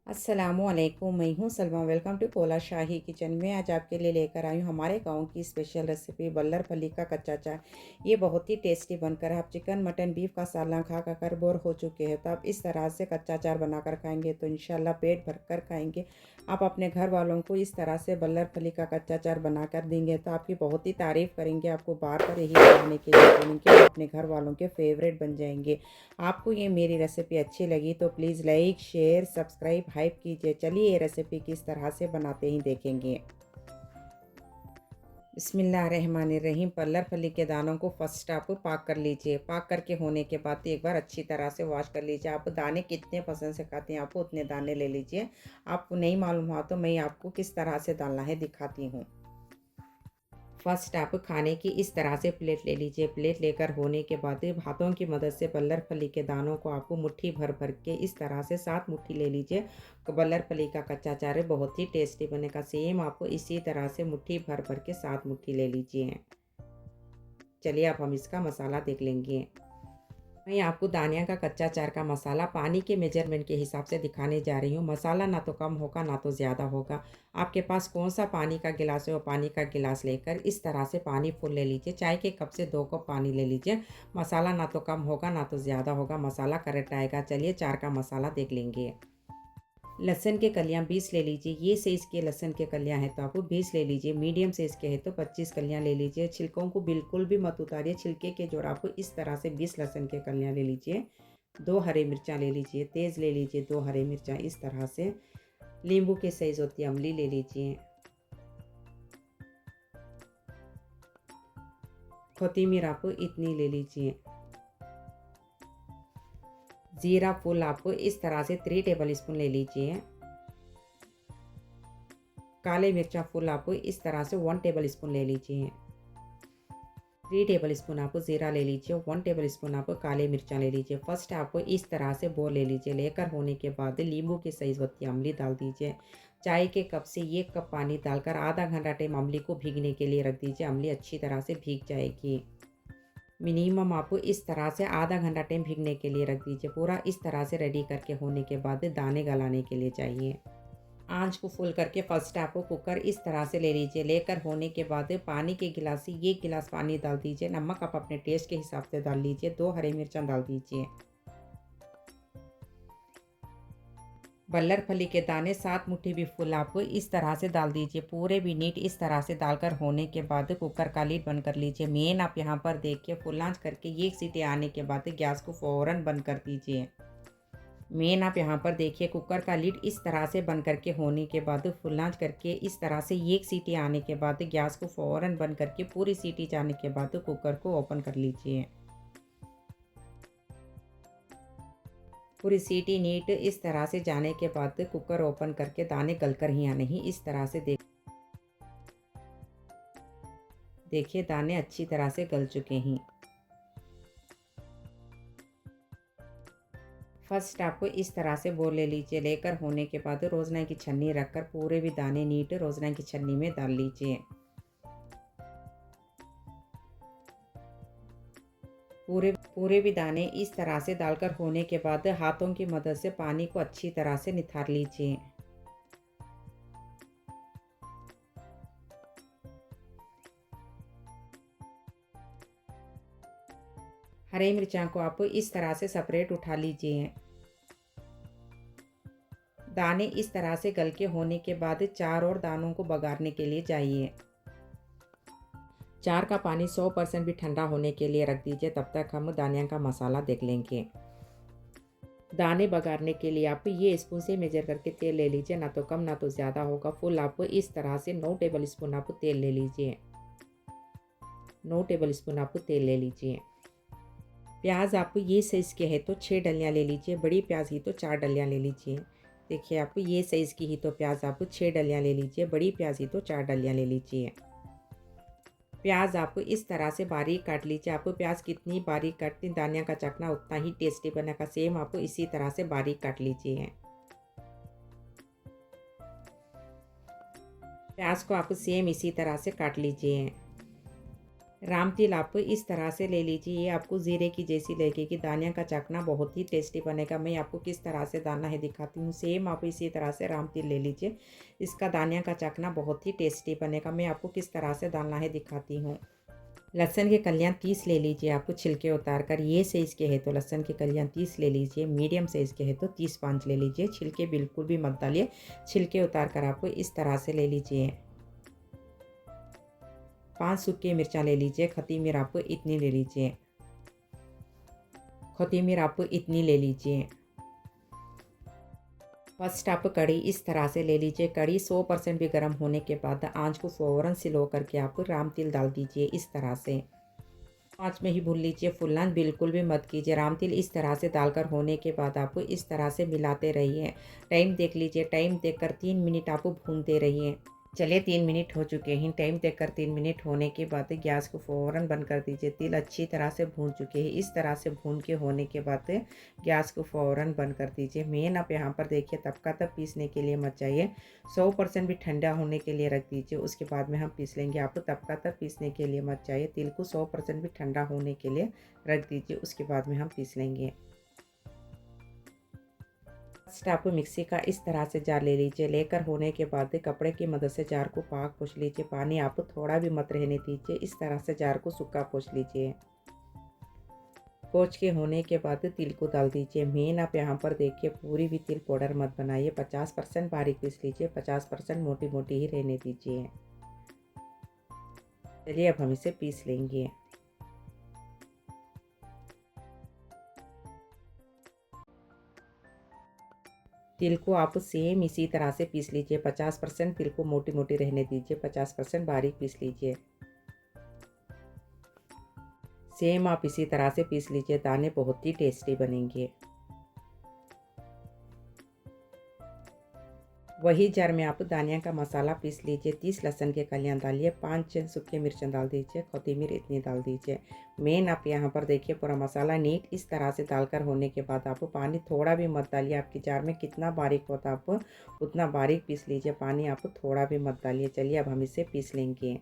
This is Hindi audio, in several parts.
अस्सलामुअलैकुम, मैं हूँ सलमा। वेलकम टू पोला शाही किचन में। आज आपके लिए लेकर आई हूँ हमारे गांव की स्पेशल रेसिपी बल्लर फली का कच्चा चाय। ये बहुत ही टेस्टी बनकर है। आप चिकन मटन बीफ का सालन खा कर बोर हो चुके हैं तो आप इस तरह से कच्चा चार बनाकर खाएंगे तो इंशाल्लाह पेट भर कर खाएंगे। आप अपने घर वालों को इस तरह से बल्लर फली का कच्चा चार बनाकर देंगे तो आपकी बहुत ही तारीफ़ करेंगे। आपको बार बार यही बनाने के लिए बोलेंगे, अपने घर वालों के फेवरेट बन जाएंगे। आपको ये मेरी रेसिपी अच्छी लगी तो please like share subscribe hype कीजिए। चलिए ये रेसिपी किस तरह से बनाते ही देखेंगे। बिस्मिल्लाहिर्रहमानिर्रहीम। पल्लर फली के दानों को फर्स्ट आप पाक कर लीजिए। पाक करके होने के बाद एक बार अच्छी तरह से वॉश कर लीजिए। आप दाने कितने पसंद से खाते हैं आपको उतने दाने ले लीजिए। आपको नहीं मालूम हुआ तो मैं आपको किस तरह से डालना है दिखाती हूँ। फर्स्ट आप खाने की इस तरह से प्लेट ले लीजिए। प्लेट लेकर होने के बाद हाथों की मदद से बल्लर फली के दानों को आपको मुट्ठी भर भर के इस तरह से 7 मुट्ठी ले लीजिए। बल्लर फली का कच्चा चार बहुत ही टेस्टी बनेगा। सेम आपको इसी तरह से मुट्ठी भर भर के 7 मुट्ठी ले लीजिए। चलिए अब हम इसका मसाला देख लेंगे। मैं आपको दानिया का कच्चा चार का मसाला पानी के मेजरमेंट के हिसाब से दिखाने जा रही हूँ। मसाला ना तो कम होगा ना तो ज़्यादा होगा। आपके पास कौन सा पानी का गिलास है वो पानी का गिलास लेकर इस तरह से पानी फुल ले लीजिए। चाय के कप से 2 कप पानी ले लीजिए। मसाला ना तो कम होगा ना तो ज़्यादा होगा, मसाला करेक्ट आएगा। चलिए चार का मसाला देख लेंगे। लहसुन के कलियां 20 ले लीजिए। ये साइज़ के लहसुन के कलियां हैं तो आप 20 ले लीजिए। मीडियम साइज़ के हैं तो 25 कलियां ले लीजिए। छिलकों को बिल्कुल भी मत उतारिए। छिलके के जोड़ आप इस तरह से 20 लहसुन के कलियां ले लीजिए। 2 हरी मिर्चा ले लीजिए। तेज़ ले लीजिए 2 हरी मिर्चा इस तरह से। नींबू के साइज़ होती है अमली ले लीजिए। कोथिमीर आप इतनी ले लीजिए। ज़ीरा फुल आप इस तरह से 3 टेबल स्पून ले लीजिए। काले मिर्चा फुल आप इस तरह से 1 टेबल स्पून ले लीजिए। 3 टेबल स्पून आप ज़ीरा ले लीजिए। 1 टेबल स्पून आप काले मिर्चा ले लीजिए। फर्स्ट आप इस तरह से बोल ले लीजिए। लेकर होने के बाद नींबू की साइज़ होती है अमली डाल दीजिए। चाय के कप से 1 कप पानी डालकर आधा घंटा टाइम अमली को भीगने के लिए रख दीजिए। अमली अच्छी तरह से भीग जाएगी। मिनिमम आपको इस तरह से आधा घंटा टाइम भीगने के लिए रख दीजिए। पूरा इस तरह से रेडी करके होने के बाद दाने गलाने के लिए चाहिए। आंच को फुल करके फर्स्ट आप कुकर इस तरह से ले लीजिए। लेकर होने के बाद पानी के गिलास से 1 गिलास पानी डाल दीजिए। नमक आप अपने टेस्ट के हिसाब से डाल लीजिए। 2 हरी मिर्चा डाल दीजिए। बल्लर फली के दाने 7 मुट्ठी भी फुल आप इस तरह से डाल दीजिए। पूरे भी नीट इस तरह से डालकर होने के बाद कुकर का लीड बंद कर लीजिए। मेन आप यहाँ पर देखिए फुल आंच करके 1 सीटी आने के बाद गैस को फ़ौरन बंद कर दीजिए। मेन आप यहाँ पर देखिए कुकर का लीड इस तरह से बंद करके होने के बाद फुल आंच करके इस तरह से 1 सीटी आने के बाद गैस को फ़ौरन बंद करके पूरी सीटी जाने के बाद कुकर को ओपन कर लीजिए। पूरी सीटी नीट इस तरह से जाने के बाद कुकर ओपन करके दाने गलकर ही आने ही इस तरह से देखिए दाने अच्छी तरह से गल चुके हैं। फर्स्ट आपको इस तरह से बोल ले लीजिए। लेकर होने के बाद रोज़ना की छन्नी रखकर पूरे भी दाने नीट रोज़ना की छन्नी में डाल लीजिए। पूरे पूरे भी दाने इस तरह से डालकर होने के बाद हाथों की मदद से पानी को अच्छी तरह से निथार लीजिए। हरी मिर्चा को आप इस तरह से सेपरेट उठा लीजिए। दाने इस तरह से गल के होने के बाद चार और दानों को बघारने के लिए चाहिए। चार का पानी 100% भी ठंडा होने के लिए रख दीजिए। तब तक हम दानिया का मसाला देख लेंगे। दाने बघारने के लिए आप ये स्पून से मेजर करके तेल ले लीजिए। ना तो कम ना तो ज़्यादा होगा। फुल आप इस तरह से 9 टेबल स्पून आप तेल ले लीजिए। 9 टेबल स्पून आप तेल ले लीजिए। प्याज आप ये साइज़ के है तो 6 डलियाँ ले लीजिए। बड़ी प्याज ही तो 4 डलियाँ ले लीजिए। देखिए आप ये साइज़ की ही तो प्याज आप 6 डलियाँ ले लीजिए। बड़ी प्याज ही तो 4 डलियाँ ले लीजिए। प्याज आप इस तरह से बारीक काट लीजिए। आपको प्याज कितनी बारीक काटती दानिया का चखना उतना ही टेस्टी बनेगा। सेम आपको इसी तरह से बारीक काट लीजिए। प्याज को आप सेम इसी तरह से काट लीजिए। राम तिल आप इस तरह से ले लीजिए, ये आपको ज़ीरे की जैसी लगेगी। दानिया का चखना बहुत ही टेस्टी बनेगा। मैं आपको किस तरह से डालना है दिखाती हूँ। सेम आप इसी तरह से राम तिल ले लीजिए, इसका दानिया का चखना बहुत ही टेस्टी बनेगा। मैं आपको किस तरह से डालना है दिखाती हूँ। लहसुन के कलियाँ 30 ले लीजिए, आपको छिलके उतार कर। ये साइज़ के है तो लहसुन की कलियाँ 30 ले लीजिए, मीडियम साइज़ के है तो 30-5 ले लीजिए। छिलके बिल्कुल भी मत डालिए, छिलके उतार कर आपको इस तरह से ले लीजिए। 5 सूखी मिर्चा ले लीजिए, खतीमीर आपको इतनी ले लीजिए, खतीमीर आपको इतनी ले लीजिए। फर्स्ट आप कढ़ी इस तरह से ले लीजिए। कढ़ी 100% भी गर्म होने के बाद आंच को फ़ौरन स्लो करके आप राम तिल डाल दीजिए इस तरह से। आँच में ही भून लीजिए, फुलना बिल्कुल भी मत कीजिए। राम तिल इस तरह से डालकर होने के बाद आप इस तरह से मिलाते रहिए। टाइम देख लीजिए, टाइम देखकर 3 मिनट आप भूनते रहिए। चलिए 3 मिनट हो चुके हैं। टाइम देखकर 3 मिनट होने के बाद गैस को फ़ौरन बंद कर दीजिए। तिल अच्छी तरह से भून चुके हैं। इस तरह से भून के होने के बाद गैस को फ़ौरन बंद कर दीजिए। मेन आप यहाँ पर देखिए, तब का तब पीसने के लिए मत चाहिए। 100% भी ठंडा होने के लिए रख दीजिए, उसके बाद में हम पीस लेंगे। आपको तब का तब पीसने के लिए मत चाहिए। तिल को 100% भी ठंडा होने के लिए रख दीजिए, उसके बाद में हम पीस लेंगे। फर्स्ट आप मिक्सी का इस तरह से जार ले लीजिए। लेकर होने के बाद कपड़े की मदद से जार को पाक पोंछ लीजिए। पानी आप थोड़ा भी मत रहने दीजिए, इस तरह से जार को सूखा पोंछ लीजिए। पोंछ के होने के बाद तिल को डाल दीजिए। मेन आप यहाँ पर देखिए, पूरी भी तिल पाउडर मत बनाइए। 50% बारीक पीस लीजिए, 50% मोटी मोटी ही रहने दीजिए। चलिए अब हम इसे पीस लेंगे। तिल को आप सेम इसी तरह से पीस लीजिए। 50% तिल को मोटी मोटी रहने दीजिए, 50% बारीक पीस लीजिए। सेम आप इसी तरह से पीस लीजिए, दाने बहुत ही टेस्टी बनेंगे। वही जार में आप धनिया का मसाला पीस लीजिए। 30 लहसुन के कलियां डालिए, 5 सूखे मिर्चें डाल दीजिए, कोथिमीर इतनी डाल दीजिए। मेन आप यहाँ पर देखिए, पूरा मसाला नीट इस तरह से डालकर होने के बाद आप पानी थोड़ा भी मत डालिए। आपकी जार में कितना बारीक होता आप उतना बारीक पीस लीजिए, पानी आप थोड़ा भी मत डालिए। चलिए अब हम इसे पीस लेंगे।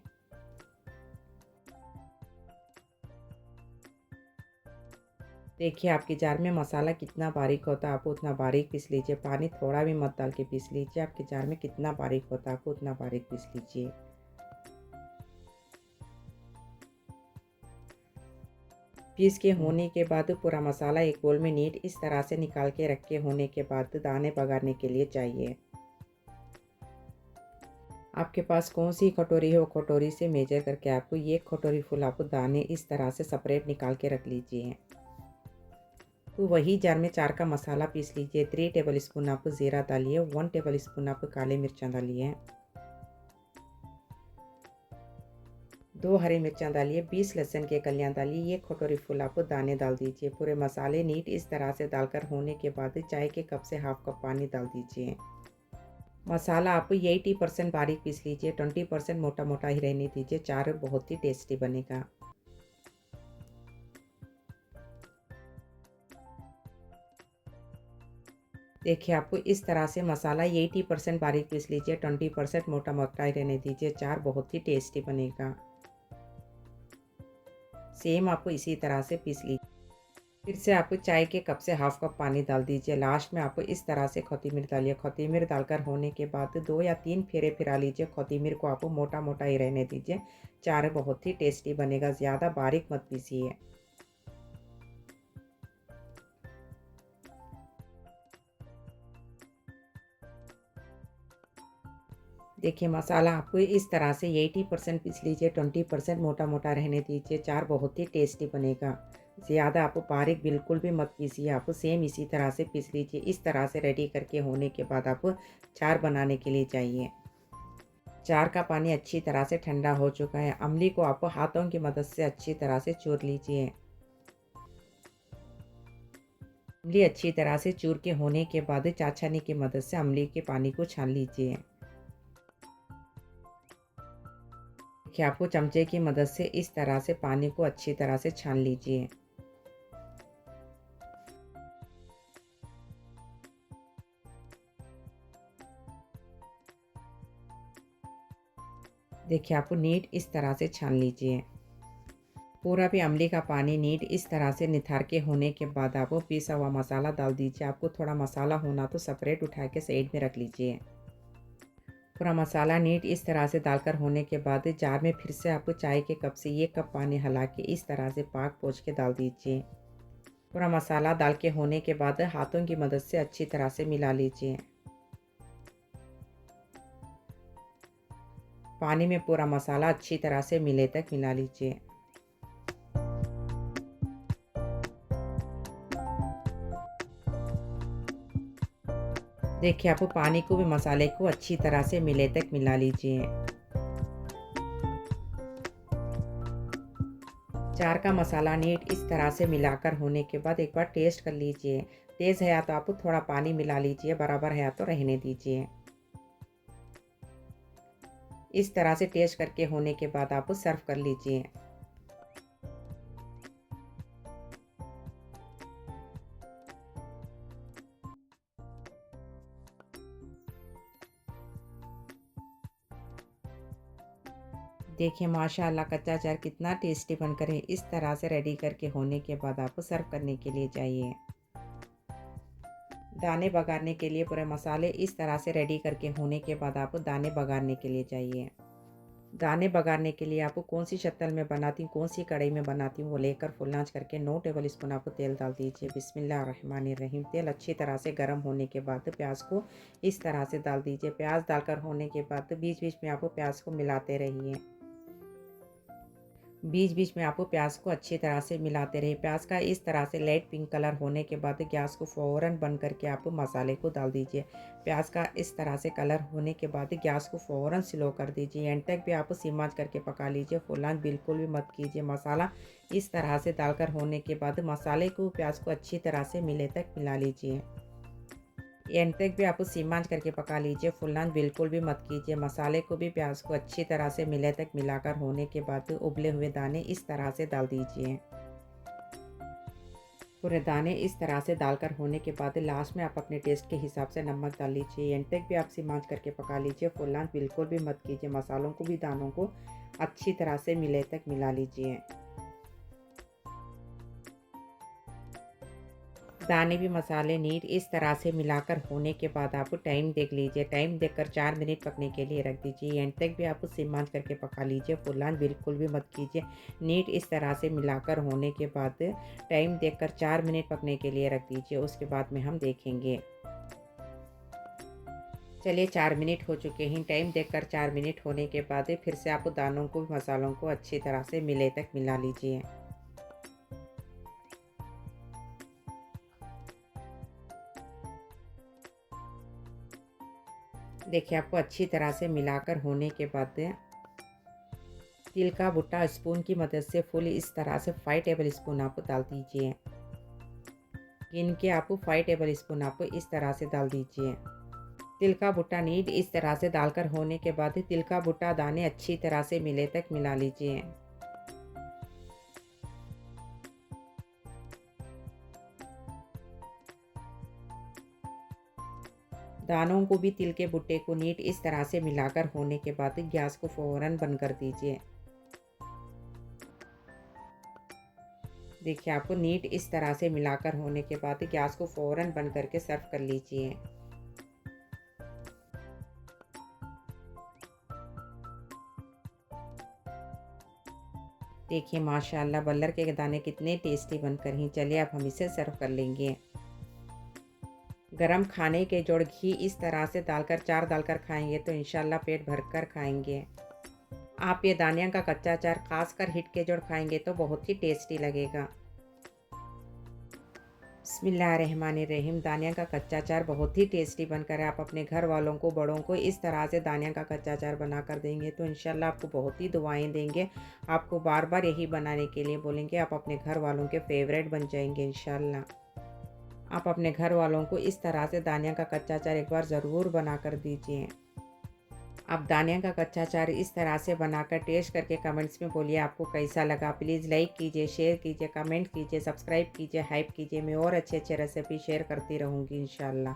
देखिए आपकी जार में मसाला कितना बारीक होता है, आप उतना बारीक पीस लीजिए। पानी थोड़ा भी मत डाल के पीस लीजिए। आपकी जार में कितना बारीक होता है, आप उतना बारीक पीस लीजिए। पीस के होने के बाद पूरा मसाला एक बोल में नीट इस तरह से निकाल के रख के होने के बाद दाने बघारने के लिए चाहिए। आपके पास कौन सी कटोरी है, वो कटोरी से मेजर करके आपको ये कटोरी फुल आपको दाने इस तरह से सेपरेट निकाल के रख लीजिए। तो वही जार में 4 का मसाला पीस लीजिए। 3 टेबल स्पून आप ज़ीरा डालिए, 1 टेबल स्पून आप काले मिर्चा डालिए, 2 हरी मिर्चा डालिए, 20 लहसुन के कलियां डालिए। ये कटोरी फुल आप दाने डाल दीजिए। पूरे मसाले नीट इस तरह से डालकर होने के बाद चाय के कप से हाफ कप पानी डाल दीजिए। मसाला आप 80% बारीक पीस लीजिए, 20% मोटा मोटा ही रहने दीजिए। चार बहुत ही टेस्टी बनेगा। देखिए आपको इस तरह से मसाला 80% बारीक पीस लीजिए, 20% मोटा मोटा ही रहने दीजिए। चार बहुत ही टेस्टी बनेगा। सेम आपको इसी तरह से पीस लीजिए। फिर से आपको चाय के कप से हाफ कप पानी डाल दीजिए। लास्ट में आपको इस तरह से कोथिमीर डालिए। कोथिमीर डालकर होने के बाद 2 या 3 फेरे फिरा लीजिए। कोथिमीर को आपको मोटा मोटा ही रहने दीजिए। चाय बहुत ही टेस्टी बनेगा, ज़्यादा बारीक मत पीसिए। देखिए मसाला आपको इस तरह से 80% पीस लीजिए, 20% मोटा मोटा रहने दीजिए। चार बहुत ही टेस्टी बनेगा। ज़्यादा आप बारीक बिल्कुल भी मत पीसिए। आप सेम इसी तरह से पीस लीजिए। इस तरह से रेडी करके होने के बाद आप चार बनाने के लिए चाहिए। चार का पानी अच्छी तरह से ठंडा हो चुका है। अमली को आप हाथों की मदद से अच्छी तरह से चूर लीजिए। अमली अच्छी तरह से चूर के होने के बाद चाशनी की मदद से अमली के पानी को छान लीजिए। देखिए आपको चमचे की मदद से इस तरह से पानी को अच्छी तरह से छान लीजिए। देखिए आपको नीट इस तरह से छान लीजिए। पूरा भी अमली का पानी नीट इस तरह से निथार के होने के बाद आप पीसा हुआ मसाला डाल दीजिए। आपको थोड़ा मसाला होना तो सेपरेट उठा के साइड में रख लीजिए। पूरा मसाला नीट इस तरह से डालकर होने के बाद जार में फिर से आप चाय के कप से 1 कप पानी हिला के इस तरह से पाक पोंछ के डाल दीजिए। पूरा मसाला डाल के होने के बाद हाथों की मदद से अच्छी तरह से मिला लीजिए। पानी में पूरा मसाला अच्छी तरह से मिले तक मिला लीजिए। देखिए आप पानी को भी मसाले को अच्छी तरह से मिले तक मिला लीजिए। चार का मसाला नीट इस तरह से मिलाकर होने के बाद एक बार टेस्ट कर लीजिए। तेज़ है तो आप थोड़ा पानी मिला लीजिए, बराबर है तो रहने दीजिए। इस तरह से टेस्ट करके होने के बाद आप सर्व कर लीजिए। देखिए माशाअल्लाह कच्चा अचार कितना टेस्टी बनकर है। इस तरह से रेडी करके होने के बाद आप सर्व करने के लिए जाइए। दाने बघारने के लिए पूरे मसाले इस तरह से रेडी करके होने के बाद आप दाने बघारने के लिए जाइए। दाने बघारने के लिए आपको कौन सी शक्ल में बनाती हूँ, कौन सी कढ़ाई में बनाती हूँ वो लेकर फुल आंच करके 9 टेबल स्पून आपको तेल डाल दीजिए। बिस्मिल्लाहिर्रहमानिर्रहीम। तेल अच्छी तरह से गर्म होने के बाद प्याज को इस तरह से डाल दीजिए। प्याज डालकर होने के बाद बीच बीच में आप प्याज को मिलाते रहिए। बीच बीच में आप प्याज को अच्छी तरह से मिलाते रहिए। प्याज का इस तरह से लाइट पिंक कलर होने के बाद गैस को फ़ौरन बंद करके आप मसाले को डाल दीजिए। प्याज का इस तरह से कलर होने के बाद गैस को फ़ौरन स्लो कर दीजिए। एंड तक भी आप सिम आंच करके पका लीजिए। फुल आंच बिल्कुल भी मत कीजिए। मसाला इस तरह से डालकर होने के बाद मसाले को प्याज को अच्छी तरह से मिले तक मिला लीजिए। एंड तक भी आप सिम आंच करके पका लीजिए। फुल आंच बिल्कुल भी मत कीजिए। मसाले को भी प्याज को अच्छी तरह से मिले तक मिलाकर होने के बाद उबले हुए दाने इस तरह से डाल दीजिए। पूरे दाने इस तरह से डालकर होने के बाद लास्ट में आप अपने टेस्ट के हिसाब से नमक डाल लीजिए। एंड तक भी आप सिम आंच करके पका लीजिए। फुल आंच बिल्कुल भी मत कीजिए। मसालों को भी दानों को अच्छी तरह से मिले तक मिला लीजिए। दाने भी मसाले नीट इस तरह से मिलाकर होने के बाद आप टाइम देख लीजिए। टाइम देखकर 4 मिनट पकने के लिए रख दीजिए। एंड तक भी आप सिम आंच करके पका लीजिए। फुल आंच बिल्कुल भी मत कीजिए। नीट इस तरह से मिलाकर होने के बाद टाइम देखकर 4 मिनट पकने के लिए रख दीजिए। उसके बाद में हम देखेंगे। चलिए 4 मिनट हो चुके हैं। टाइम देखकर 4 मिनट होने के बाद फिर से आप दानों को मसालों को अच्छी तरह से मिले तक मिला लीजिए। देखिए आपको अच्छी तरह से मिलाकर होने के बाद तिल का भुट्टा स्पून की मदद से फुल इस तरह से 5 टेबल स्पून आप डाल दीजिए। गिन के आप 5 टेबल स्पून आप इस तरह से डाल दीजिए। तिल का भुट्टा नीट इस तरह से डालकर होने के बाद तिल का भुट्टा दाने अच्छी तरह से मिले तक मिला लीजिए। दानों को भी तिल के भुट्टे को नीट इस तरह से मिलाकर होने के बाद गैस को फ़ौरन बंद कर दीजिए। देखिए आपको नीट इस तरह से मिलाकर होने के बाद गैस को फ़ौरन बंद करके सर्व कर लीजिए। देखिए माशाल्लाह बल्लर के दाने कितने टेस्टी बनकर हैं। चलिए अब हम इसे सर्व कर लेंगे। गरम खाने के जोड़ घी इस तरह से डालकर 4 डालकर खाएंगे तो इंशाल्लाह पेट भरकर खाएंगे। आप ये दानिया का कच्चा अचार खासकर हिट के जोड़ खाएंगे तो बहुत ही टेस्टी लगेगा। बिस्मिल्लाहिर्रहमानिर्रहीम। दानिया का कच्चा अचार बहुत ही टेस्टी बनकर है। आप अपने घर वालों को बड़ों को इस तरह से दानिया का कच्चा अचार बना कर देंगे तो इंशाल्लाह आपको बहुत ही दुआएं देंगे। आपको बार बार यही बनाने के लिए बोलेंगे। आप अपने घर वालों के फेवरेट बन जाएंगे इंशाल्लाह। आप अपने घर वालों को इस तरह से दानिया का कच्चा अचार एक बार ज़रूर बना कर दीजिए। आप दानिया का कच्चा अचार इस तरह से बनाकर टेस्ट करके कमेंट्स में बोलिए आपको कैसा लगा। प्लीज़ लाइक कीजिए, शेयर कीजिए, कमेंट कीजिए, सब्सक्राइब कीजिए, हाइप कीजिए। मैं और अच्छे अच्छे रेसिपी शेयर करती रहूँगी इंशाल्लाह।